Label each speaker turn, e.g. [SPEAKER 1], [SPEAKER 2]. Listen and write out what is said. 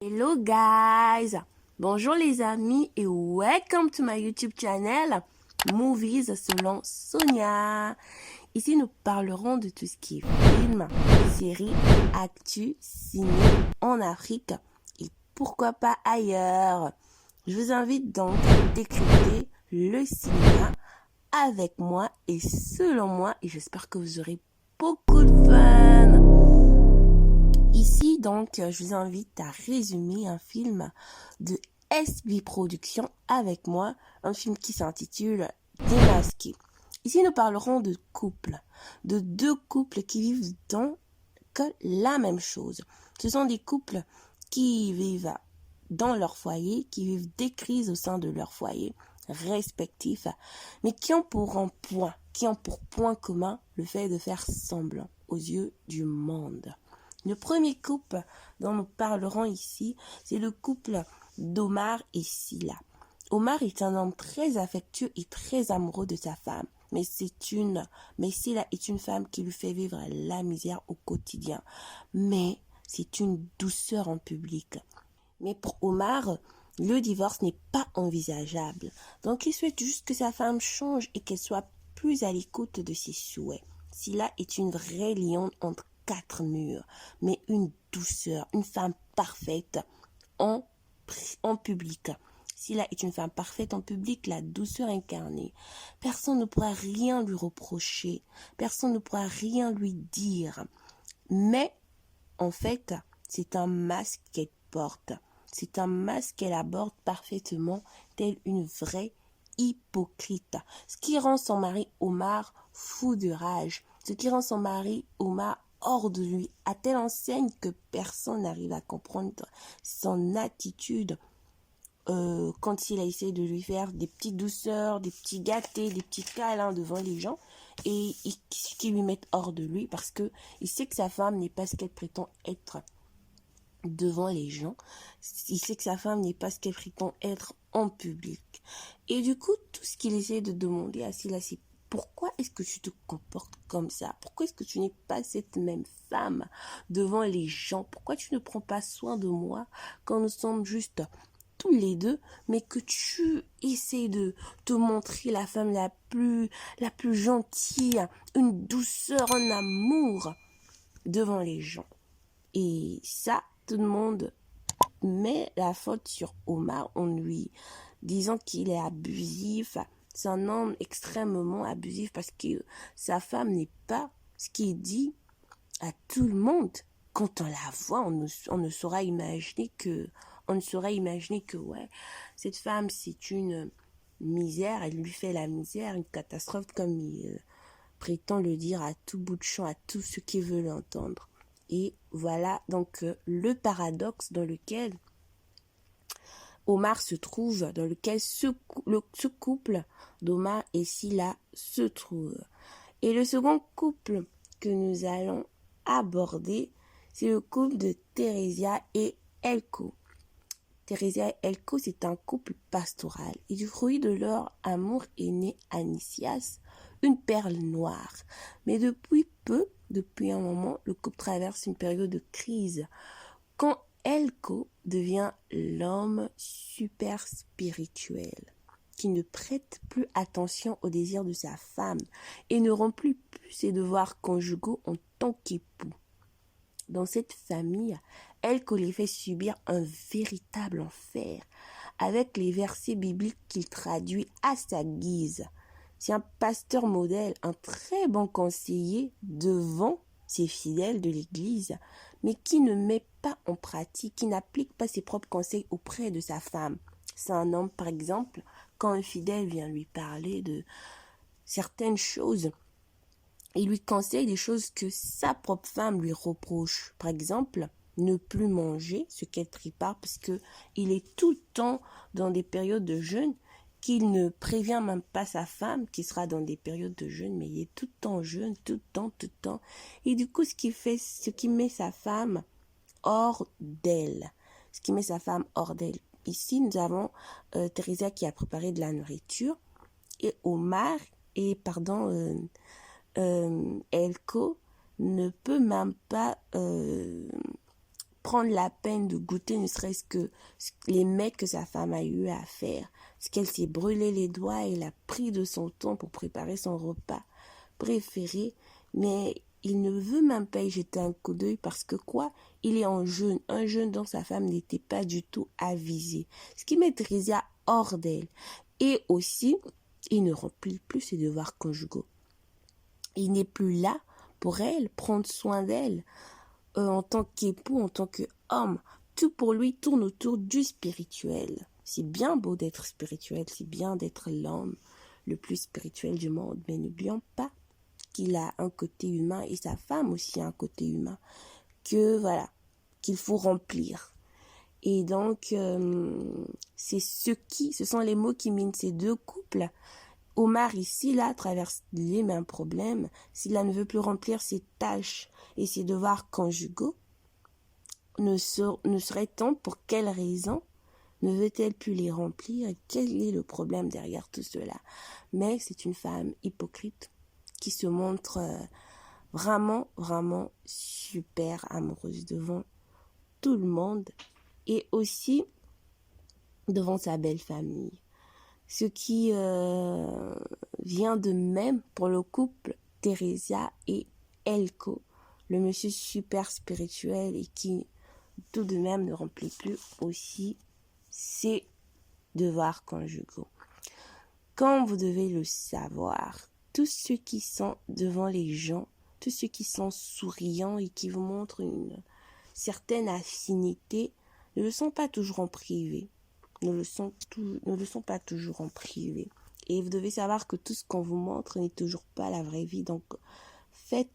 [SPEAKER 1] Hello guys, bonjour les amis et welcome to my YouTube channel Movies selon Sonia. Ici nous parlerons de tout ce qui est film, séries, actu, ciné en Afrique et pourquoi pas ailleurs. Je vous invite donc à décrypter le cinéma avec moi et selon moi et j'espère que vous aurez beaucoup de fun. Ici, donc, je vous invite à résumer un film de SB Productions avec moi, un film qui s'intitule Démasqué. Ici, nous parlerons de couples, de deux couples qui vivent donc la même chose. Ce sont des couples qui vivent dans leur foyer, qui vivent des crises au sein de leur foyer respectifs, mais qui ont pour point commun le fait de faire semblant aux yeux du monde. Le premier couple dont nous parlerons ici, c'est le couple d'Omar et Sila. Omar est un homme très affectueux et très amoureux de sa femme, mais Sila est une femme qui lui fait vivre la misère au quotidien. Mais c'est une douceur en public. Mais pour Omar, le divorce n'est pas envisageable. Donc il souhaite juste que sa femme change et qu'elle soit plus à l'écoute de ses souhaits. Sila est une vraie lionne entre quatre murs, mais une douceur, une femme parfaite en public. Sila est une femme parfaite en public, la douceur incarnée. Personne ne pourra rien lui reprocher, personne ne pourra rien lui dire. Mais, en fait, c'est un masque qu'elle porte. C'est un masque qu'elle aborde parfaitement, telle une vraie hypocrite. Ce qui rend son mari Omar fou de rage. Ce qui rend son mari Omar hors de lui, à telle enseigne que personne n'arrive à comprendre son attitude quand il a essayé de lui faire des petites douceurs, des petits gâtés, des petits câlins devant les gens et qui lui mettent hors de lui parce que il sait que sa femme n'est pas ce qu'elle prétend être devant les gens. Il sait que sa femme n'est pas ce qu'elle prétend être en public. Et du coup, tout ce qu'il essaie de demander à Sila, c'est pourquoi est-ce que tu te comportes comme ça? Pourquoi est-ce que tu n'es pas cette même femme devant les gens? Pourquoi tu ne prends pas soin de moi quand nous sommes juste tous les deux, mais que tu essaies de te montrer la femme la plus gentille, une douceur, un amour devant les gens? Et ça, tout le monde met la faute sur Omar en lui disant qu'il est abusif. C'est un homme extrêmement abusif parce que sa femme n'est pas ce qu'il dit à tout le monde. Quand on la voit, on ne saura imaginer que ouais, cette femme c'est une misère, elle lui fait la misère, une catastrophe comme il prétend le dire à tout bout de champ, à tous ceux qui veulent l'entendre. Et voilà donc le paradoxe dans lequel Omar se trouve, dans lequel ce couple d'Omar et Sila se trouve. Et le second couple que nous allons aborder, c'est le couple de Theresia et Elko. Theresia et Elko, c'est un couple pastoral. Et du fruit de leur amour est né Anisias, une perle noire. Mais depuis un moment, le couple traverse une période de crise. Quand Elko devient l'homme super spirituel, qui ne prête plus attention aux désirs de sa femme et ne remplit plus ses devoirs conjugaux en tant qu'époux. Dans cette famille, Elko les fait subir un véritable enfer, avec les versets bibliques qu'il traduit à sa guise. C'est un pasteur modèle, un très bon conseiller devant ses fidèles de l'Église, mais qui ne met pas en pratique, qui n'applique pas ses propres conseils auprès de sa femme. C'est un homme, par exemple, quand un fidèle vient lui parler de certaines choses, il lui conseille des choses que sa propre femme lui reproche. Par exemple, ne plus manger ce qu'elle prépare parce qu'il est tout le temps dans des périodes de jeûne, qu'il ne prévient même pas sa femme qui sera dans des périodes de jeûne, mais il est tout le temps jeûne, tout le temps. Et du coup, ce qui met sa femme hors d'elle. Ici, nous avons Theresia qui a préparé de la nourriture et Elko ne peut même pas prendre la peine de goûter ne serait-ce que les mets que sa femme a eu à faire. Parce qu'elle s'est brûlé les doigts, elle a pris de son temps pour préparer son repas préféré, mais il ne veut même pas y jeter un coup d'œil parce que quoi? Il est en jeûne, un jeûne dont sa femme n'était pas du tout avisée, ce qui met Theresia hors d'elle. Et aussi, il ne remplit plus ses devoirs conjugaux. Il n'est plus là pour elle, prendre soin d'elle. En tant qu'époux, en tant qu'homme, tout pour lui tourne autour du spirituel. C'est bien beau d'être spirituel, c'est bien d'être l'homme le plus spirituel du monde, mais n'oublions pas qu'il a un côté humain et sa femme aussi a un côté humain qu'il faut remplir. Et donc, ce sont les mots qui minent ces deux couples. Omar ici, là, traverse les mêmes problèmes. S'il ne veut plus remplir ses tâches et ses devoirs conjugaux, ne serait-on pour quelle raison ne veut-elle plus les remplir et quel est le problème derrière tout cela? Mais c'est une femme hypocrite qui se montre vraiment, vraiment super amoureuse devant tout le monde et aussi devant sa belle famille. Ce qui vient de même pour le couple Theresia et Elko, le monsieur super spirituel et qui tout de même ne remplit plus aussi ses devoirs conjugaux. Comme vous devez le savoir, tous ceux qui sont devant les gens, tous ceux qui sont souriants et qui vous montrent une certaine affinité, ne le sont pas toujours en privé. Ne le sont pas toujours en privé. Et vous devez savoir que tout ce qu'on vous montre n'est toujours pas la vraie vie. Donc, faites